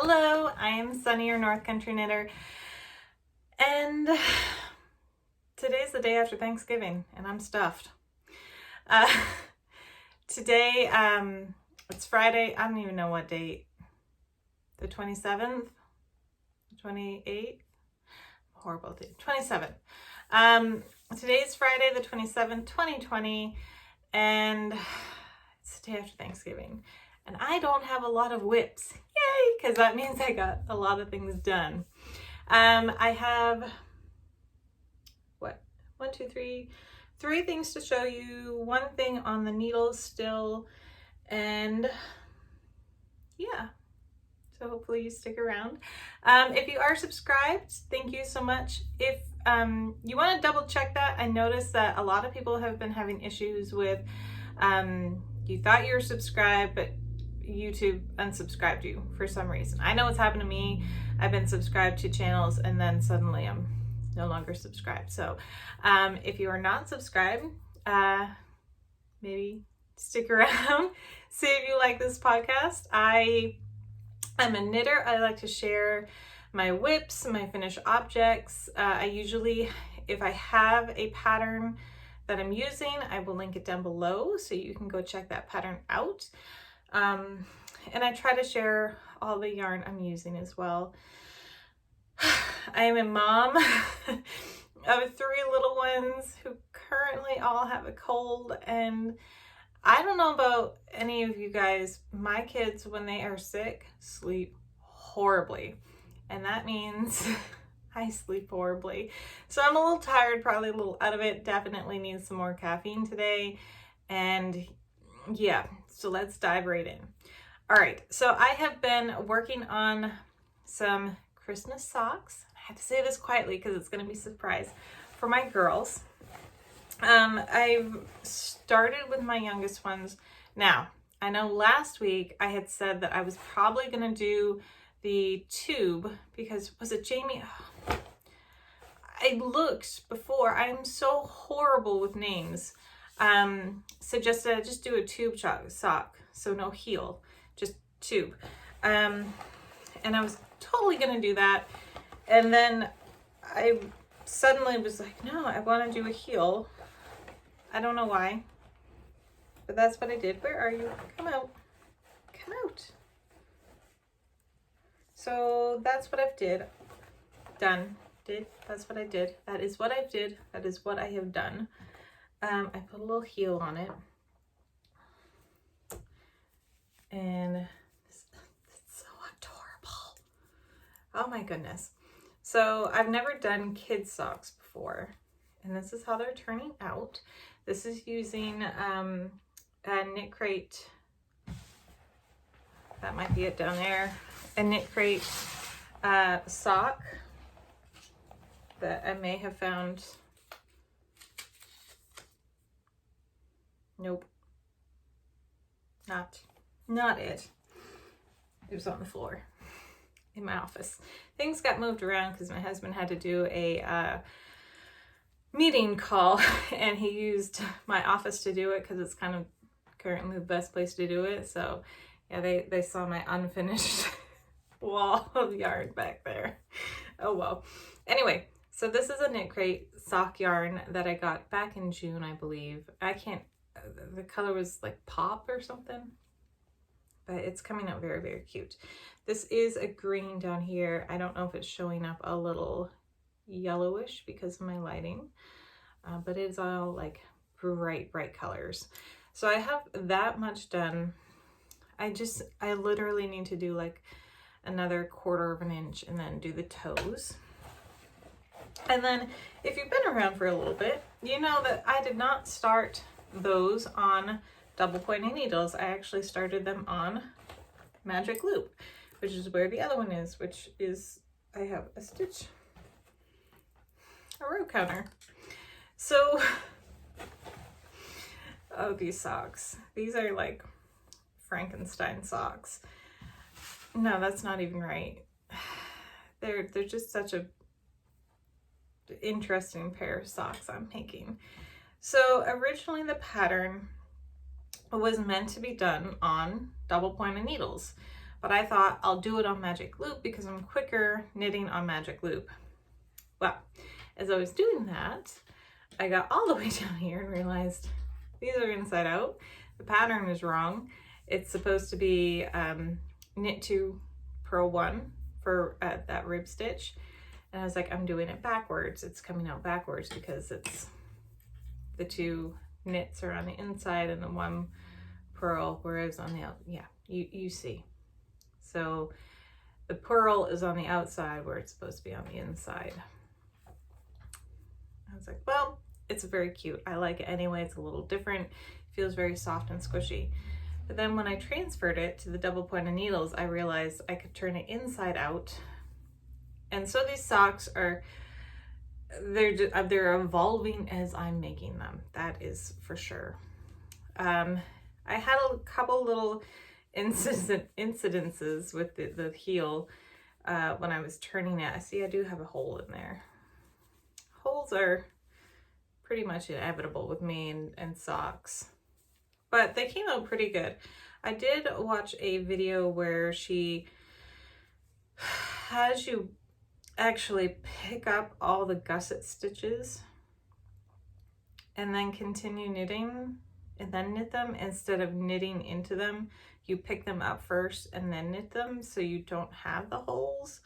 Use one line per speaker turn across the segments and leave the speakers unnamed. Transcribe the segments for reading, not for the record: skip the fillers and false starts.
Hello, I am Sunny, your North Country knitter, and today's the day after Thanksgiving, and I'm stuffed. Uh, today, it's Friday. I don't even know what date. The 27th, 28th. Horrible date. 27th. Today's Friday, the 27th, 2020, and it's the day after Thanksgiving. And I don't have a lot of whips. Yay! Because that means I got a lot of things done. I have, three things to show you. One thing on the needles still. And yeah, so hopefully you stick around. If you are subscribed, thank you so much. If you want to double check that, I noticed that a lot of people have been having issues with, you thought you were subscribed, but YouTube unsubscribed you for some reason. I know what's happened to me. I've been subscribed to channels and then suddenly I'm no longer subscribed. So if you are not subscribed, maybe stick around, see if you like this podcast. I'm a knitter. I like to share my whips, my finished objects. I usually, if I have a pattern that I'm using, I will link it down below so you can go check that pattern out. And I try to share all the yarn I'm using as well. I am a mom of three little ones who currently all have a cold, and I don't know about any of you guys, my kids, when they are sick, sleep horribly. And that means I sleep horribly. So I'm a little tired, probably a little out of it, definitely need some more caffeine today. And yeah, so let's dive right in. All right, so I have been working on some Christmas socks. I have to say this quietly because it's going to be a surprise for my girls. I've started with my youngest ones. Now, I know last week I had said that I was probably going to do the tube because, was it Jamie? Oh, I looked before. I'm so horrible with names. Suggested I just do a tube sock, so no heel, just tube. And I was totally gonna do that, and then I suddenly was like, no, I want to do a heel. I don't know why, but that's what I did. Where are you? Come out. Come out. So that's what I've done. That's what I did. That is what I did. That is what I have done. I put a little heel on it, and it's so adorable. Oh my goodness. So I've never done kids socks before, and this is how they're turning out. This is using a Knit Crate. That might be it down there. A Knit Crate sock that I may have found. Nope. Not it. It was on the floor in my office. Things got moved around because my husband had to do a meeting call, and he used my office to do it because it's kind of currently the best place to do it. So yeah, they saw my unfinished wall of yarn back there. Oh well. Anyway, so this is a Knit Crate sock yarn that I got back in June, I believe. The color was like pop or something, but it's coming out very, very cute. This is a green down here. I don't know if it's showing up a little yellowish because of my lighting, but it's all like bright colors. So I have that much done. I literally need to do like another 1/4 of an inch and then do the toes. And then if you've been around for a little bit, you know that I did not start those on double pointing needles. I actually started them on magic loop, which is where the other one is, which is, I have a row counter. So, oh, these socks. These are like Frankenstein socks. No, that's not even right. They're just such a interesting pair of socks I'm making. So originally the pattern was meant to be done on double pointed needles, but I thought I'll do it on magic loop because I'm quicker knitting on magic loop. Well, as I was doing that, I got all the way down here and realized these are inside out. The pattern is wrong. It's supposed to be knit 2, purl 1 for that rib stitch. And I was like, I'm doing it backwards. It's coming out backwards because it's the 2 knits are on the inside and the 1 purl, whereas on the out, yeah, you see. So the purl is on the outside where it's supposed to be on the inside. I was like, well, it's very cute. I like it anyway. It's a little different. It feels very soft and squishy. But then when I transferred it to the double pointed needles, I realized I could turn it inside out. And so these socks they're evolving as I'm making them. That is for sure. I had a couple little incidences with the heel when I was turning it. See, I do have a hole in there. Holes are pretty much inevitable with me and socks, but they came out pretty good. I did watch a video where she has you actually pick up all the gusset stitches and then continue knitting and then knit them instead of knitting into them. You pick them up first and then knit them so you don't have the holes.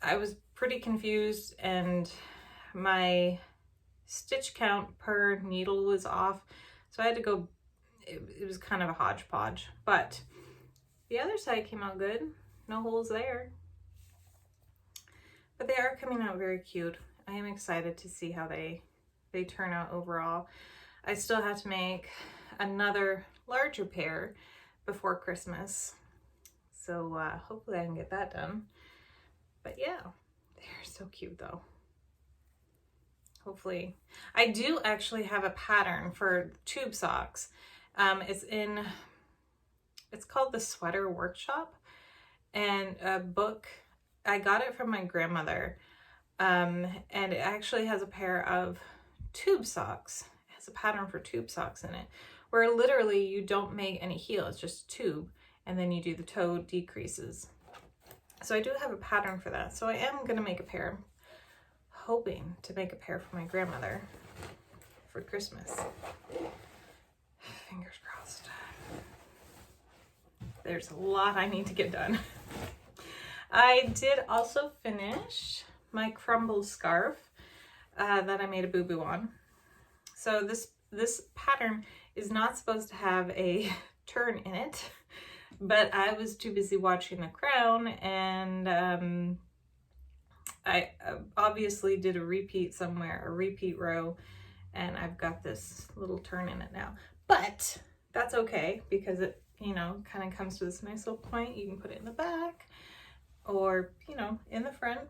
I was pretty confused and my stitch count per needle was off, so I had to go, it was kind of a hodgepodge, but the other side came out good. No holes there. But they are coming out very cute. I am excited to see how they turn out overall. I still have to make another larger pair before Christmas. So hopefully I can get that done. But yeah, they're so cute though. Hopefully. I do actually have a pattern for tube socks. It's called the Sweater Workshop, and a book. I got it from my grandmother, and it actually has a pair of tube socks. It has a pattern for tube socks in it, where literally you don't make any heel, it's just a tube, and then you do the toe decreases. So I do have a pattern for that. So I am going to make a pair, hoping to make a pair for my grandmother for Christmas. Fingers crossed. There's a lot I need to get done. I did also finish my Crumble Scarf that I made a boo-boo on. So this pattern is not supposed to have a turn in it, but I was too busy watching The Crown, and I obviously did a repeat somewhere, a repeat row, and I've got this little turn in it now. But that's okay because it, you know, kind of comes to this nice little point. You can put it in the back or, you know, in the front.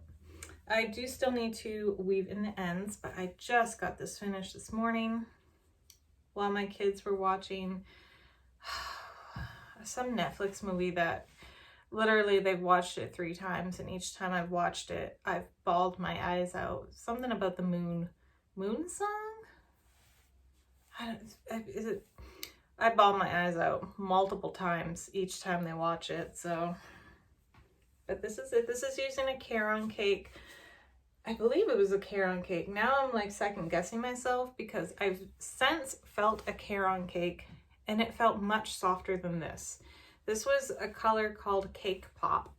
I do still need to weave in the ends, but I just got this finished this morning while my kids were watching some Netflix movie that literally they've watched it 3 times, and each time I've watched it, I've bawled my eyes out. Something about the moon song? I bawled my eyes out multiple times each time they watch it. So, but this is it. This is using a Caron cake. I believe it was a Caron cake. Now I'm like second guessing myself because I've since felt a Caron cake and it felt much softer than this. This was a color called Cake Pop,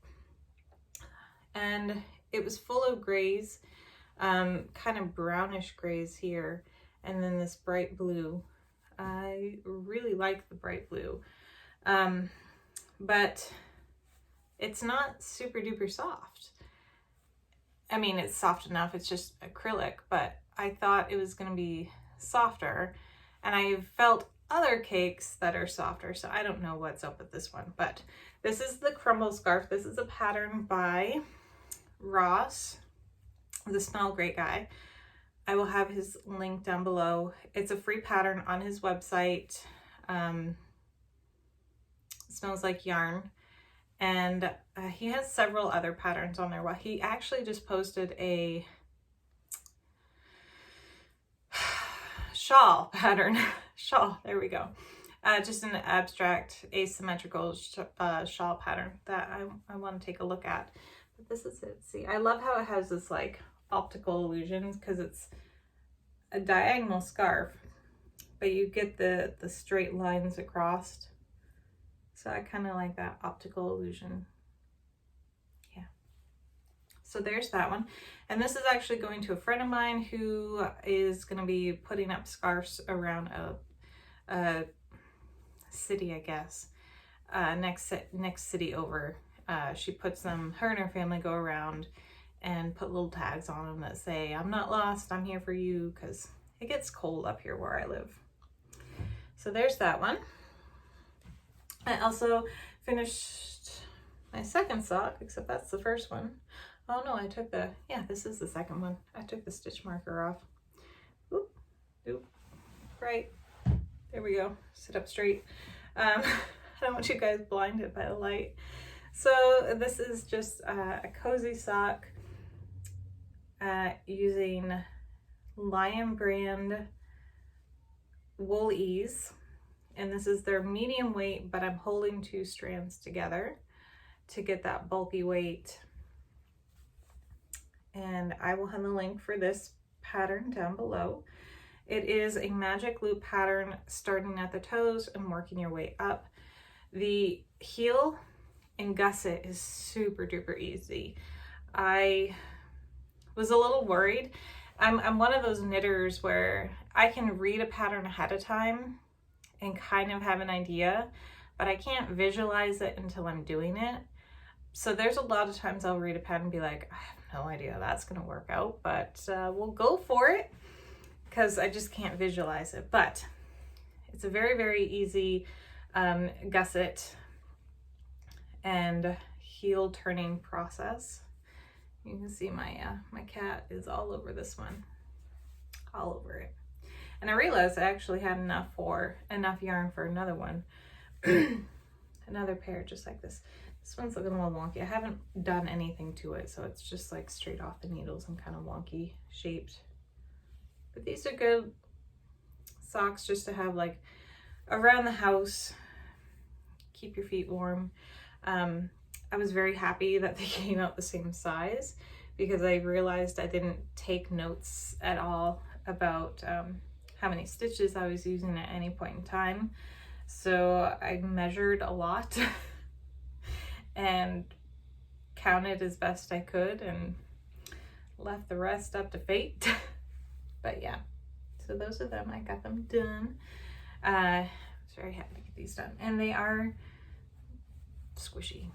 and it was full of grays, kind of brownish grays here, and then this bright blue. I really like the bright blue, but it's not super duper soft. I mean, it's soft enough, it's just acrylic, but I thought it was going to be softer, and I felt other cakes that are softer, so I don't know what's up with this one. But this is the Crumble Scarf. This is a pattern by Ross, the Smell Great guy. I will have his link down below. It's a free pattern on his website. It smells like yarn, and he has several other patterns on there. Well, he actually just posted a shawl pattern. Shawl, there we go. just an abstract asymmetrical shawl pattern that I want to take a look at. But this is it. See, I love how it has this like optical illusions because it's a diagonal scarf, but you get the straight lines across. So I kind of like that optical illusion. Yeah. So there's that one. And this is actually going to a friend of mine who is going to be putting up scarves around a city, I guess, next city over. She puts them, her and her family go around and put little tags on them that say, "I'm not lost, I'm here for you," because it gets cold up here where I live. So there's that one. I also finished my second sock, except that's the first one. Oh no, I took this is the second one. I took the stitch marker off. Oop, oop, right. There we go. Sit up straight. I don't want you guys blinded by the light. So this is just a cozy sock using Lion brand wool ease, and this is their medium weight, but I'm holding 2 strands together to get that bulky weight. And I will have the link for this pattern down below. It is a magic loop pattern starting at the toes and working your way up. The heel and gusset is super duper easy. I was a little worried. I'm one of those knitters where I can read a pattern ahead of time and kind of have an idea, but I can't visualize it until I'm doing it. So there's a lot of times I'll read a pattern and be like, I have no idea how that's gonna work out, but we'll go for it because I just can't visualize it. But it's a very, very easy gusset and heel turning process. You can see my cat is all over this one, all over it. And I realized I actually had enough yarn for another one, another pair just like this. This one's looking a little wonky. I haven't done anything to it, so it's just like straight off the needles and kind of wonky shaped. But these are good socks just to have like around the house, keep your feet warm. I was very happy that they came out the same size because I realized I didn't take notes at all about how many stitches I was using at any point in time. So I measured a lot and counted as best I could and left the rest up to fate. But yeah, so those are them. I got them done. I was very happy to get these done, and they are squishy.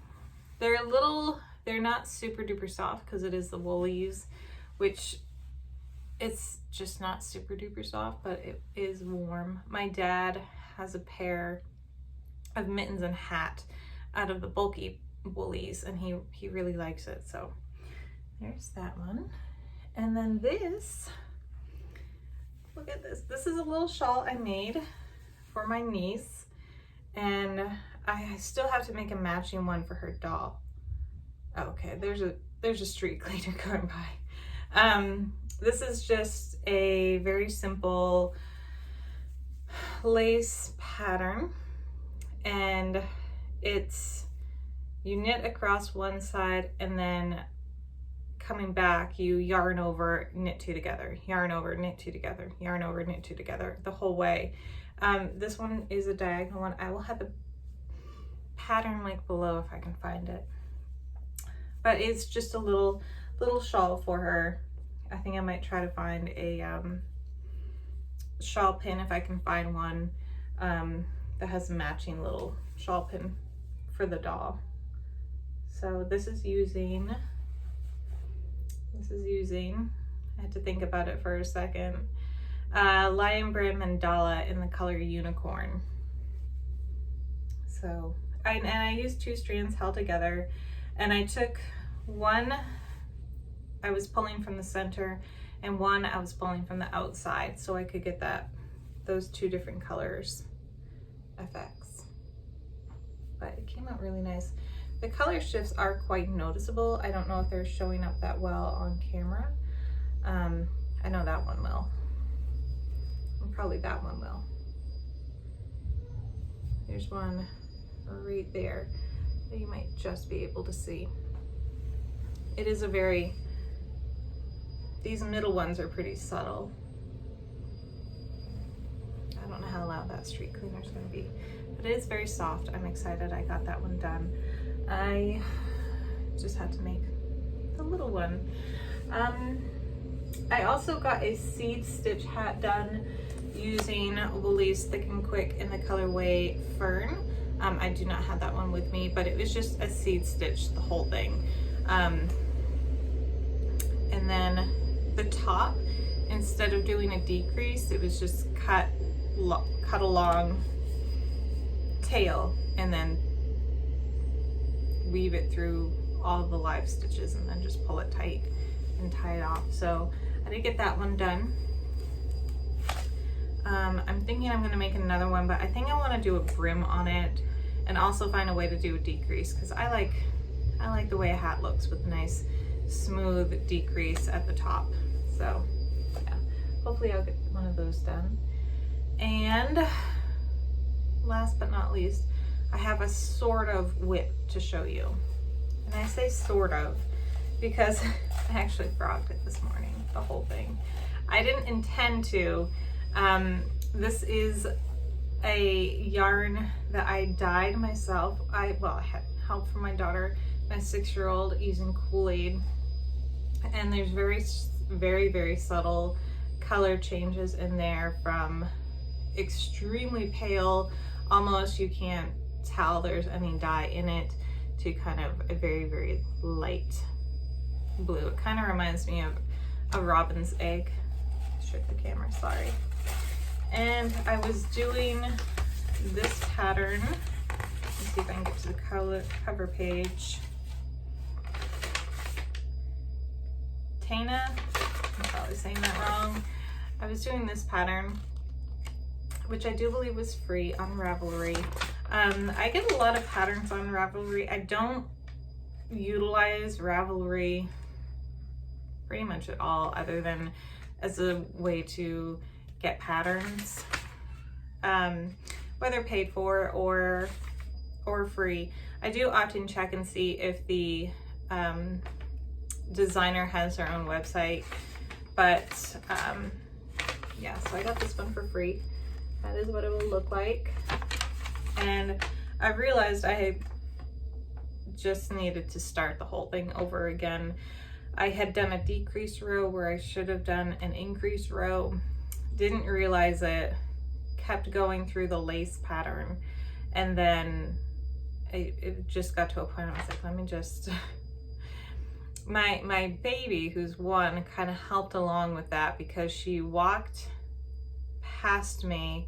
They're not super duper soft because it is the woolies, which it's just not super duper soft, but it is warm. My dad has a pair of mittens and hat out of the bulky woolies, and he really likes it. So there's that one. And then this, look at this. This is a little shawl I made for my niece, and I still have to make a matching one for her doll. Okay, there's a street cleaner going by. This is just a very simple lace pattern, and you knit across one side, and then coming back you yarn over, knit 2 together, yarn over, knit 2 together, yarn over, knit 2 together the whole way. This one is a diagonal one. I will have the pattern link below if I can find it, but it's just a little shawl for her. I think I might try to find a shawl pin if I can find one that has a matching little shawl pin for the doll. So this is using, I had to think about it for a second, Lion brand mandala in the color unicorn. So I used 2 strands held together, and I took one I was pulling from the center and one I was pulling from the outside, so I could get those 2 different colors effects. But it came out really nice. The color shifts are quite noticeable. I don't know if they're showing up that well on camera. I know that one will, and probably that one will. There's one right there that you might just be able to see. It is a very, these middle ones are pretty subtle. I don't know how loud that street cleaner is going to be, but it is very soft. I'm excited I got that one done. I just had to make the little one. I also got a seed stitch hat done using Woolies Thick and Quick in the colorway Fern. I do not have that one with me, but it was just a seed stitch, the whole thing. And then the top, instead of doing a decrease, it was just cut a long tail and then weave it through all the live stitches and then just pull it tight and tie it off. So I did get that one done. I'm thinking I'm gonna make another one, but I think I want to do a brim on it and also find a way to do a decrease, because I like the way a hat looks with a nice smooth decrease at the top. So yeah, hopefully I'll get one of those done. And last but not least, I have a sort of whip to show you. And I say sort of because I actually frogged it this morning, the whole thing. I didn't intend to. This is a yarn that I dyed myself. I had help from my daughter, my 6-year-old, using Kool-Aid. And there's very subtle color changes in there, from extremely pale, almost you can't tell there's any dye in it, to kind of a very light blue. It kind of reminds me of a robin's egg. Shift the camera, sorry. And I was doing this pattern. Let's see if I can get to the cover page. Tana, I'm probably saying that wrong. I was doing this pattern, which I do believe was free on Ravelry. I get a lot of patterns on Ravelry. I don't utilize Ravelry pretty much at all, other than as a way to get patterns, whether paid for or free. I do often check and see if the designer has their own website, but yeah, so I got this one for free. That is what it will look like. And I realized I just needed to start the whole thing over again. I had done a decreased row where I should have done an increased row. Didn't realize it, kept going through the lace pattern, and then it just got to a point I was like, let me just... My baby, who's 1, kind of helped along with that, because she walked past me,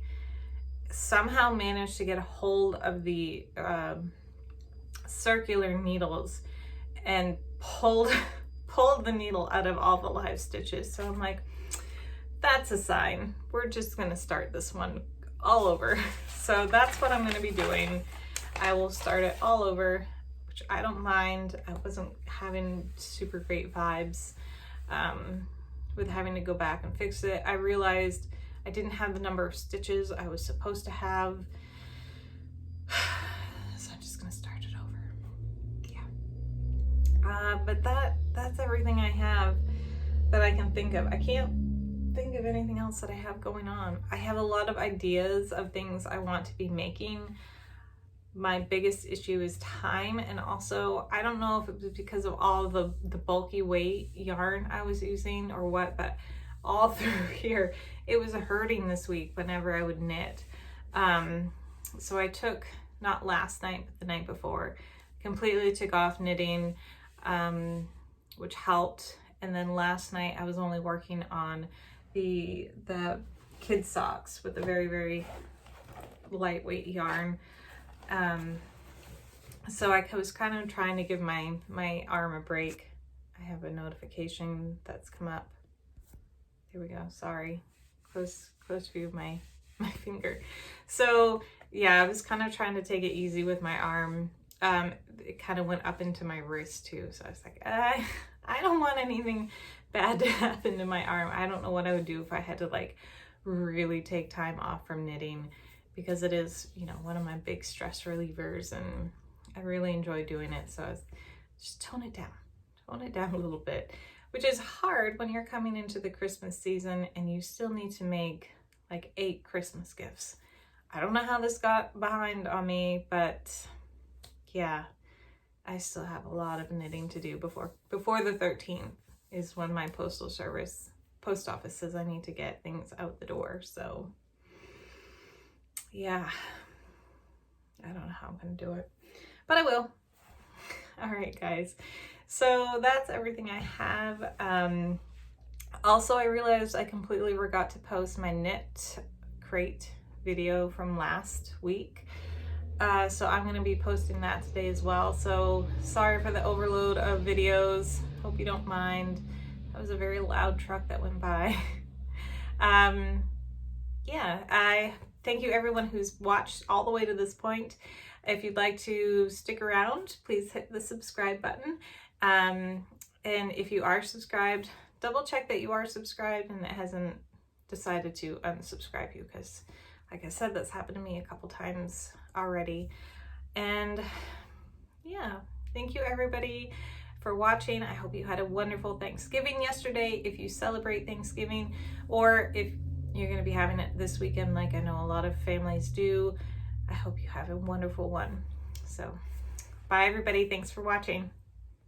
somehow managed to get a hold of the circular needles and pulled the needle out of all the live stitches. So I'm like, that's a sign. We're just gonna start this one all over. So that's what I'm gonna be doing. I will start it all over, which I don't mind. I wasn't having super great vibes with having to go back and fix it. I realized I didn't have the number of stitches I was supposed to have. So I'm just gonna start it over. Yeah. But that's everything I have that I can think of. I can't think of anything else that I have going on. I have a lot of ideas of things I want to be making. My biggest issue is time, and also I don't know if it was because of all the bulky weight yarn I was using or what, but all through here it was hurting this week whenever I would knit. So I took, not last night but the night before, completely took off knitting, which helped. And then last night I was only working on the kid socks with a very lightweight yarn. So I was kind of trying to give my arm a break. I have a notification that's come up. There we go, sorry. Close view of my finger. So yeah, I was kind of trying to take it easy with my arm. It kind of went up into my wrist too. So I was like, I don't want anything bad to happen to my arm. I don't know what I would do if I had to like really take time off from knitting, because it is, you know, one of my big stress relievers, and I really enjoy doing it. So just tone it down a little bit, which is hard when you're coming into the Christmas season and you still need to make like 8 Christmas gifts. I don't know how this got behind on me, but yeah, I still have a lot of knitting to do before the 13th is when my post office says I need to get things out the door. So yeah, I don't know how I'm gonna do it, but I will. All right, guys. So that's everything I have. Also, I realized I completely forgot to post my knit crate video from last week. So I'm going to be posting that today as well. So sorry for the overload of videos. Hope you don't mind. That was a very loud truck that went by. Yeah, I thank you everyone who's watched all the way to this point. If you'd like to stick around, please hit the subscribe button. And if you are subscribed, double check that you are subscribed and it hasn't decided to unsubscribe you, because like I said, that's happened to me a couple times already. And yeah, thank you everybody for watching. I hope you had a wonderful Thanksgiving yesterday, if you celebrate Thanksgiving, or if you're going to be having it this weekend like I know a lot of families do. I hope you have a wonderful one. So bye everybody, thanks for watching.